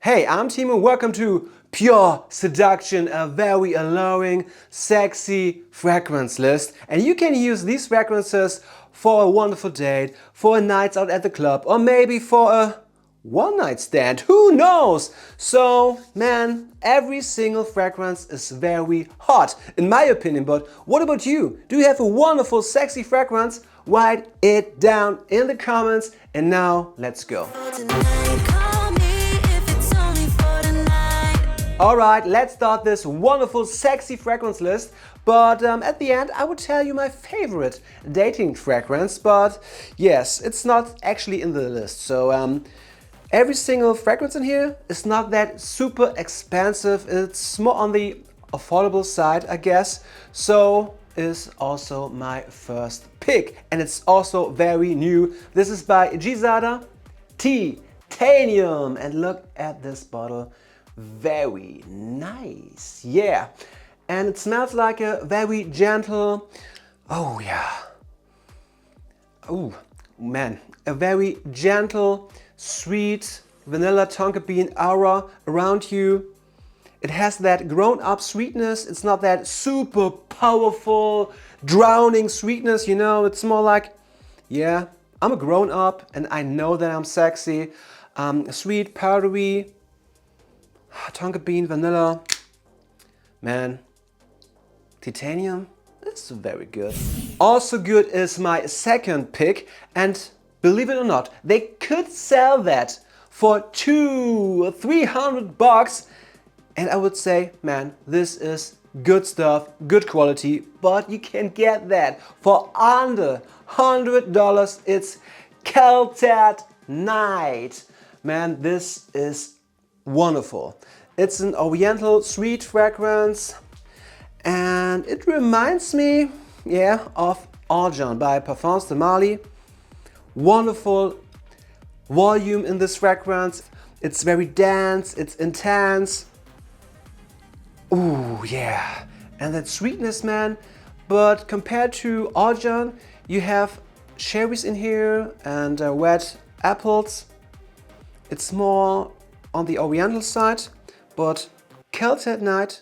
Hey, I'm Timo. Welcome to Pure Seduction, a very alluring, sexy fragrance list. And you can use these fragrances for a wonderful date, for a night out at the club, or maybe for a one-night stand. Who knows? So, man, every single fragrance is very hot, in my opinion. But what about you? Do you have a wonderful, sexy fragrance? Write it down in the comments. And now, let's go. Alright, let's start this wonderful sexy fragrance list, but at the end I will tell you my favorite dating fragrance, but yes, it's not actually in the list. So every single fragrance in here is not that super expensive, it's more on the affordable side, I guess. So is also my first pick, and it's also very new. This is by Gisada Titanium, and look at this bottle. Very nice, yeah, and it smells like a very gentle, oh yeah, oh man, a very gentle, sweet vanilla tonka bean aura around you. It has that grown-up sweetness. It's not that super powerful, drowning sweetness, you know. It's more like, yeah, I'm a grown-up and I know that I'm sexy. Sweet, powdery, tonka bean, vanilla, man, titanium, it's very good. Also good is my second pick, and believe it or not, they could sell that for $200 or $300, and I would say, man, this is good stuff, good quality, but you can get that for under $100. It's Celtic Night. Man, this is wonderful. It's an oriental sweet fragrance and it reminds me, yeah, of Arjan by Parfums de Marly. Wonderful volume in this fragrance. It's very dense, it's intense. Ooh, yeah. And that sweetness, man. But compared to Arjan, you have cherries in here and red apples. It's more on the oriental side, but Celtic Night,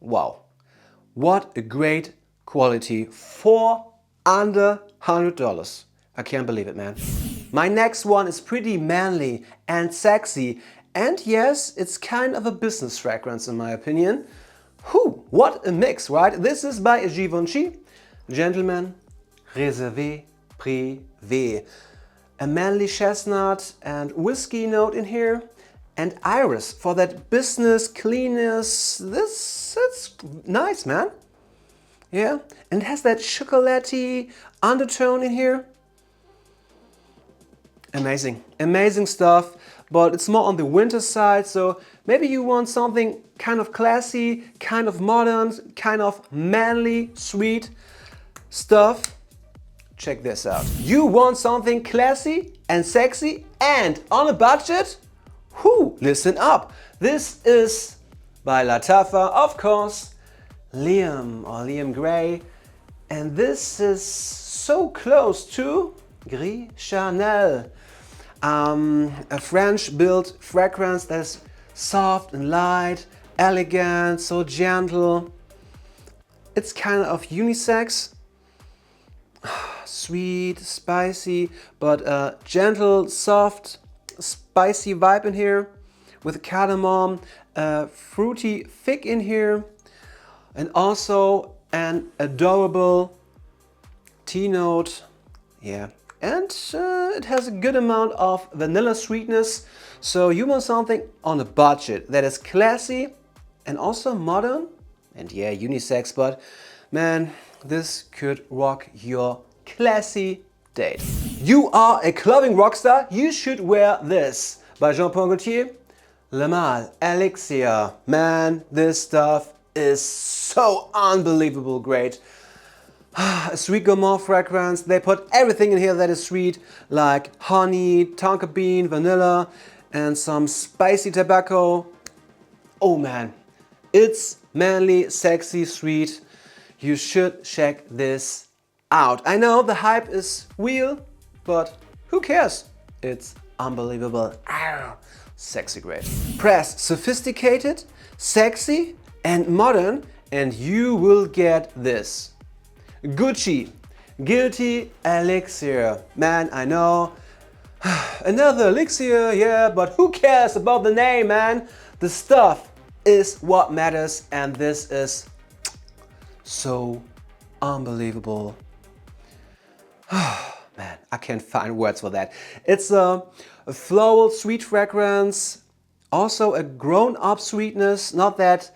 wow, what a great quality for under $100. I can't believe it, man. My next one is pretty manly and sexy, and yes, it's kind of a business fragrance in my opinion. Whew, what a mix, right? This is by Givenchy, Gentleman Réservé Privé. A manly chestnut and whiskey note in here, and iris for that business cleanness. That's nice, man. Yeah, and it has that chocolatey undertone in here. Amazing, amazing stuff, but it's more on the winter side, so maybe you want something kind of classy, kind of modern, kind of manly, sweet stuff. Check this out. You want something classy and sexy and on a budget? Whew, listen up. This is by Lattafa, of course, Liam Gray. And this is so close to Gris Chanel. A French-built fragrance that is soft and light, elegant, so gentle. It's kind of unisex. Sweet, spicy, but gentle, soft, spicy vibe in here with cardamom, fruity fig in here, and also an adorable tea note. Yeah, and it has a good amount of vanilla sweetness. So you want something on a budget that is classy and also modern, and yeah, unisex, but man, this could rock your classy date. You are a clubbing rockstar, you should wear this. By Jean Paul Gaultier, Le Mal Elixir. Man, this stuff is so unbelievable great. A sweet gourmand fragrance. They put everything in here that is sweet, like honey, tonka bean, vanilla, and some spicy tobacco. Oh man, it's manly, sexy, sweet. You should check this out. I know the hype is real, but who cares? It's unbelievable. Arr. sexy grade. Press sophisticated, sexy and modern and you will get this. Gucci Guilty Elixir. Man, I know. Another elixir, yeah, but who cares about the name, man? The stuff is what matters and this is so unbelievable. Man, I can't find words for that. It's a floral sweet fragrance, also a grown-up sweetness, not that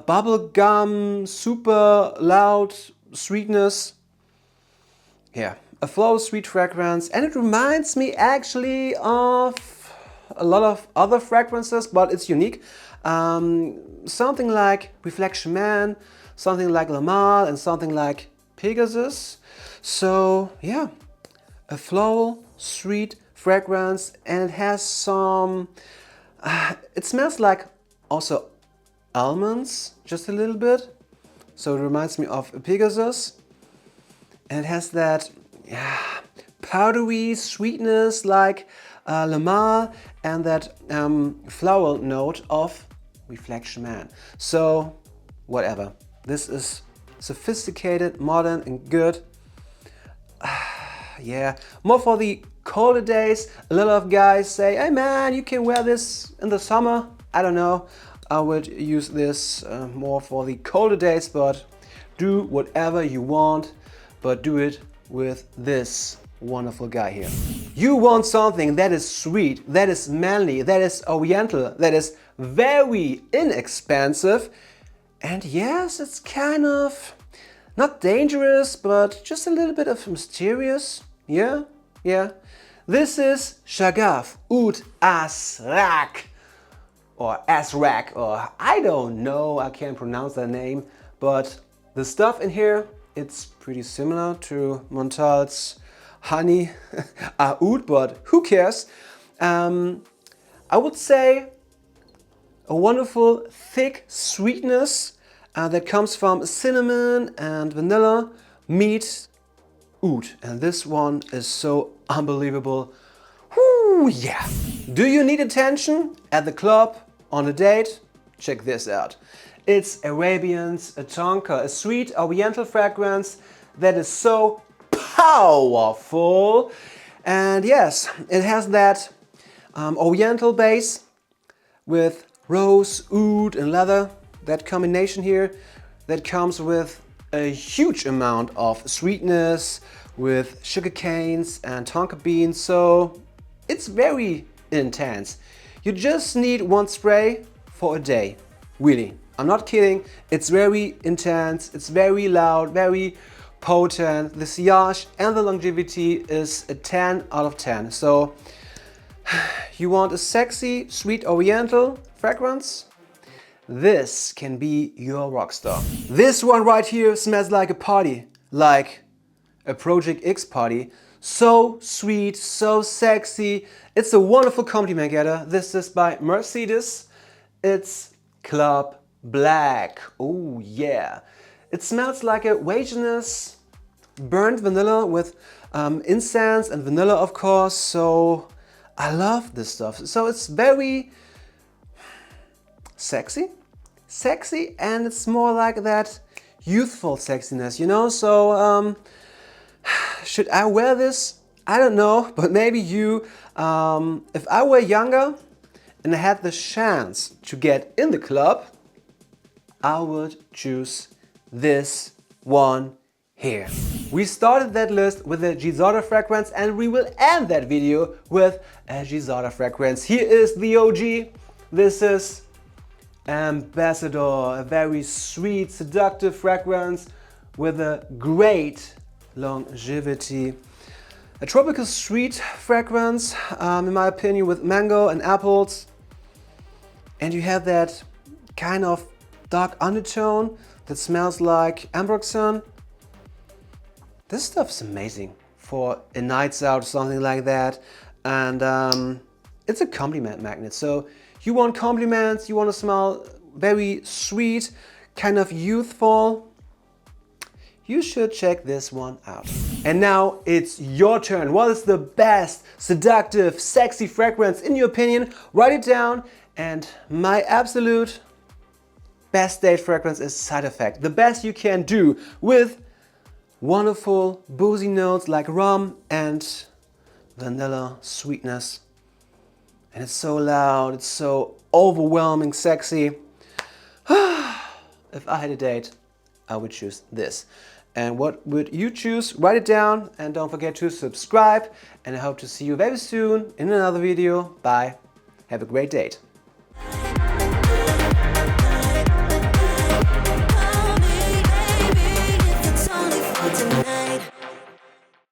bubble gum, super loud sweetness. Yeah, a floral sweet fragrance, and it reminds me actually of a lot of other fragrances, but it's unique. Something like Reflection Man, something like Lamal, and something like Pegasus. So yeah, a floral sweet fragrance, and it has some. It smells like also almonds, just a little bit. So it reminds me of Pegasus. And it has that powdery sweetness like Lamal and that floral note of Reflection Man. So whatever. This is sophisticated, modern and good. Yeah, more for the colder days. A lot of guys say, hey man, you can wear this in the summer. I don't know. I would use this more for the colder days, but do whatever you want. But do it with this wonderful guy here. You want something that is sweet, that is manly, that is oriental, that is very inexpensive. And yes, it's kind of not dangerous, but just a little bit of mysterious. Yeah. This is Shagaf Oud Asrak. Or Asrak, or I don't know, I can't pronounce that name. But the stuff in here, it's pretty similar to Montal's Honey Oud, but who cares? I would say a wonderful thick sweetness that comes from cinnamon and vanilla meets oud. And this one is so unbelievable. Whoo, yeah. Do you need attention at the club, on a date? Check this out. It's Arabian's Tonka, a sweet oriental fragrance that is so powerful. And yes, it has that oriental base with rose, oud and leather. That combination here that comes with a huge amount of sweetness with sugar canes and tonka beans. So it's very intense. You just need one spray for a day, really. I'm not kidding, it's very intense, it's very loud, very potent. The sillage and the longevity is a 10 out of 10. So you want a sexy, sweet oriental fragrance? This can be your rockstar. This one right here smells like a party, like a Project X party. So sweet, so sexy. It's a wonderful compliment getter. This is by Mercedes. It's Club Black. Oh yeah. It smells like a Wageness burnt vanilla with incense and vanilla, of course. So I love this stuff. So it's very sexy, and it's more like that youthful sexiness, you know? So should I wear this? I don't know, but maybe you. If I were younger and I had the chance to get in the club, I would choose this one here. We started that list with a Gisotta fragrance and we will end that video with a Gisotta fragrance. Here is the OG. This is Ambassador, a very sweet, seductive fragrance with a great longevity. A tropical sweet fragrance, in my opinion, with mango and apples. And you have that kind of dark undertone that smells like ambroxan. This stuff's amazing for a nights out or something like that. And it's a compliment magnet. So you want compliments, you want to smell very sweet, kind of youthful. You should check this one out. And now it's your turn. What is the best seductive, sexy fragrance in your opinion? Write it down. And my absolute best date fragrance is Side Effect. The best you can do with wonderful boozy notes like rum and vanilla sweetness. And it's so loud, it's so overwhelming, sexy. If I had a date, I would choose this. And what would you choose? Write it down and don't forget to subscribe. And I hope to see you very soon in another video. Bye. Have a great date.